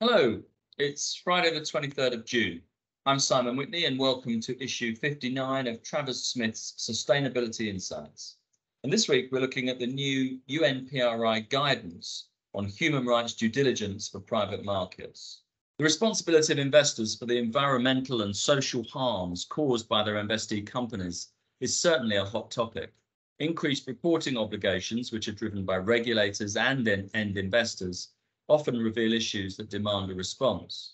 Hello, it's Friday the 23rd of June. I'm Simon Whitney and welcome to issue 59 of Travers Smith's Sustainability Insights. And this week we're looking at the new UN PRI guidance on human rights due diligence for private markets. The responsibility of investors for the environmental and social harms caused by their investee companies is certainly a hot topic. Increased reporting obligations, which are driven by regulators and end investors, often reveal issues that demand a response.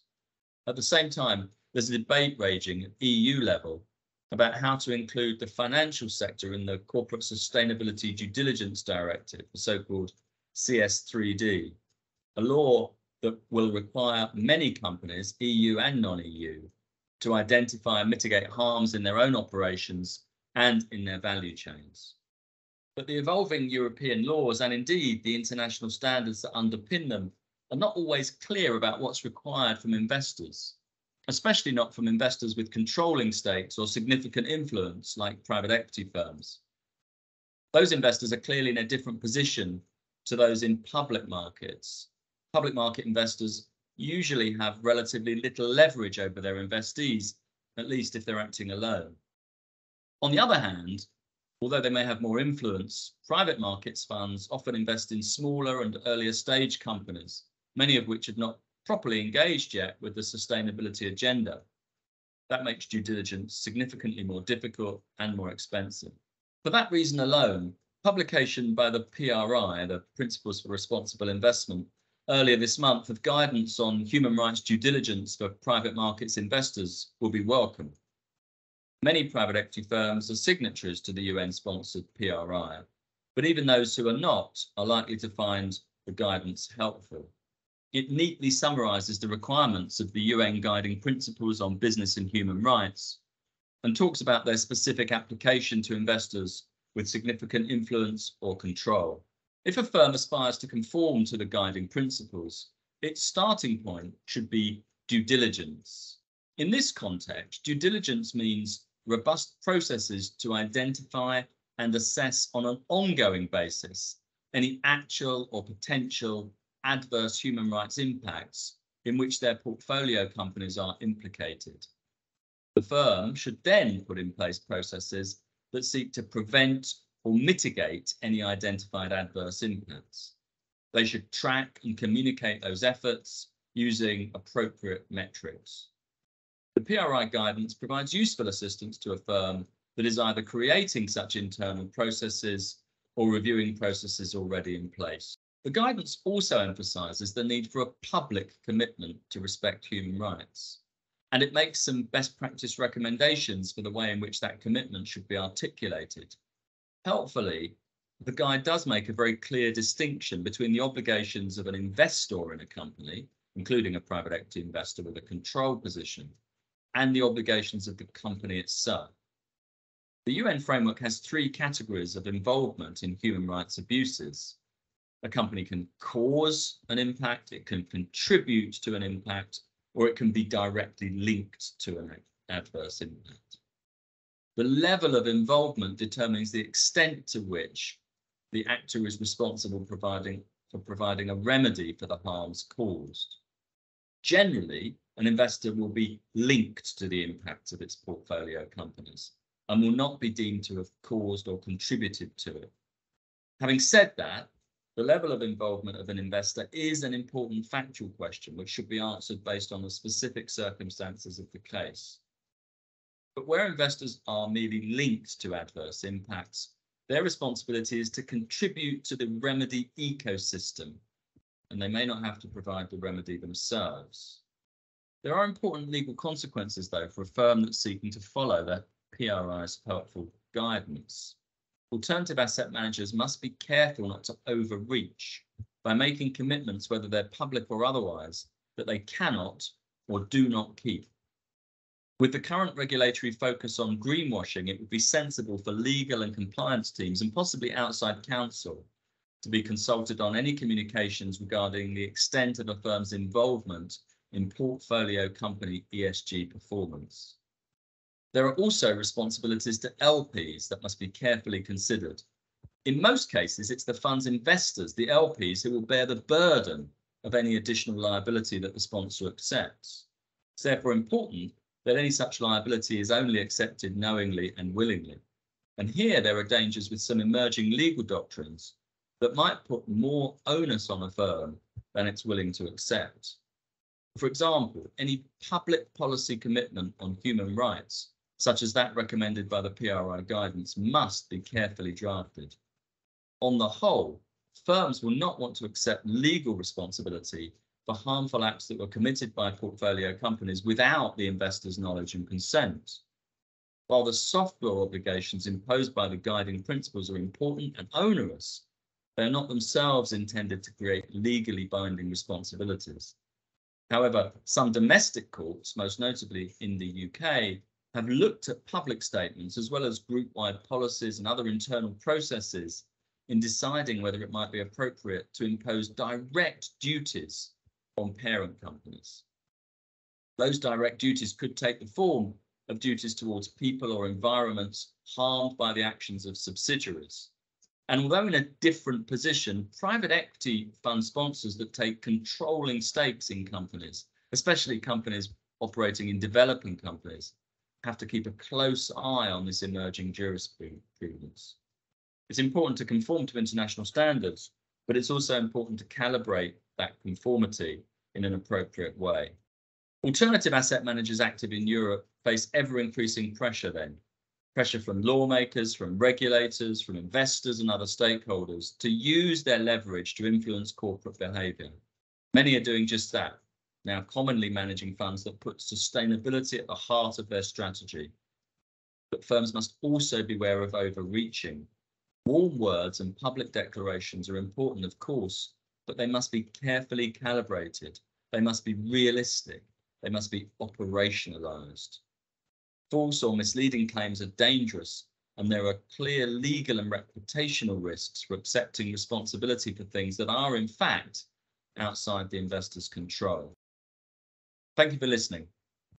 At the same time, there's a debate raging at EU level about how to include the financial sector in the Corporate Sustainability Due Diligence Directive, the so-called CS3D, a law that will require many companies, EU and non-EU, to identify and mitigate harms in their own operations and in their value chains. But the evolving European laws and indeed the international standards that underpin them are not always clear about what's required from investors, especially not from investors with controlling stakes or significant influence like private equity firms. Those investors are clearly in a different position to those in public markets. Public market investors usually have relatively little leverage over their investees, at least if they're acting alone. On the other hand, although they may have more influence, private markets funds often invest in smaller and earlier stage companies, many of which have not properly engaged yet with the sustainability agenda. That makes due diligence significantly more difficult and more expensive. For that reason alone, publication by the PRI, the Principles for Responsible Investment, earlier this month of guidance on human rights due diligence for private markets investors will be welcome. Many private equity firms are signatories to the UN-sponsored PRI, but even those who are not are likely to find the guidance helpful. It neatly summarises the requirements of the UN Guiding Principles on Business and Human Rights and talks about their specific application to investors with significant influence or control. If a firm aspires to conform to the guiding principles, its starting point should be due diligence. In this context, due diligence means robust processes to identify and assess on an ongoing basis any actual or potential adverse human rights impacts in which their portfolio companies are implicated. The firm should then put in place processes that seek to prevent or mitigate any identified adverse impacts. They should track and communicate those efforts using appropriate metrics. The PRI guidance provides useful assistance to a firm that is either creating such internal processes or reviewing processes already in place. The guidance also emphasises the need for a public commitment to respect human rights, and it makes some best practice recommendations for the way in which that commitment should be articulated. Helpfully, the guide does make a very clear distinction between the obligations of an investor in a company, including a private equity investor with a control position, and the obligations of the company itself. The UN framework has three categories of involvement in human rights abuses. A company can cause an impact, it can contribute to an impact, or it can be directly linked to an adverse impact. The level of involvement determines the extent to which the actor is responsible for providing a remedy for the harms caused. Generally, an investor will be linked to the impacts of its portfolio companies and will not be deemed to have caused or contributed to it. Having said that, the level of involvement of an investor is an important factual question which should be answered based on the specific circumstances of the case. But where investors are merely linked to adverse impacts, their responsibility is to contribute to the remedy ecosystem, and they may not have to provide the remedy themselves. There are important legal consequences, though, for a firm that's seeking to follow the PRI's helpful guidance. Alternative asset managers must be careful not to overreach by making commitments, whether they're public or otherwise, that they cannot or do not keep. With the current regulatory focus on greenwashing, it would be sensible for legal and compliance teams and possibly outside counsel to be consulted on any communications regarding the extent of a firm's involvement in portfolio company ESG performance. There are also responsibilities to LPs that must be carefully considered. In most cases, it's the fund's investors, the LPs, who will bear the burden of any additional liability that the sponsor accepts. It's therefore important that any such liability is only accepted knowingly and willingly. And here there are dangers with some emerging legal doctrines that might put more onus on a firm than it's willing to accept. For example, any public policy commitment on human rights, such as that recommended by the PRI guidance, must be carefully drafted. On the whole, firms will not want to accept legal responsibility for harmful acts that were committed by portfolio companies without the investor's knowledge and consent. While the soft law obligations imposed by the guiding principles are important and onerous, they are not themselves intended to create legally binding responsibilities. However, some domestic courts, most notably in the UK, have looked at public statements as well as group-wide policies and other internal processes in deciding whether it might be appropriate to impose direct duties on parent companies. Those direct duties could take the form of duties towards people or environments harmed by the actions of subsidiaries. And although in a different position, private equity fund sponsors that take controlling stakes in companies, especially companies operating in developing countries, have to keep a close eye on this emerging jurisprudence. It's important to conform to international standards, but it's also important to calibrate that conformity in an appropriate way. Alternative asset managers active in Europe face ever-increasing pressure then. Pressure from lawmakers, from regulators, from investors and other stakeholders to use their leverage to influence corporate behaviour. Many are doing just that, now commonly managing funds that put sustainability at the heart of their strategy. But firms must also beware of overreaching. Warm words and public declarations are important, of course, but they must be carefully calibrated. They must be realistic. They must be operationalised. False or misleading claims are dangerous, and there are clear legal and reputational risks for accepting responsibility for things that are, in fact, outside the investor's control. Thank you for listening.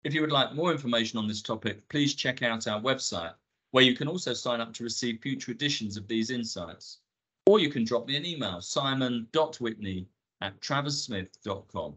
If you would like more information on this topic, please check out our website, where you can also sign up to receive future editions of these insights. Or you can drop me an email, simon.whitney@traverssmith.com.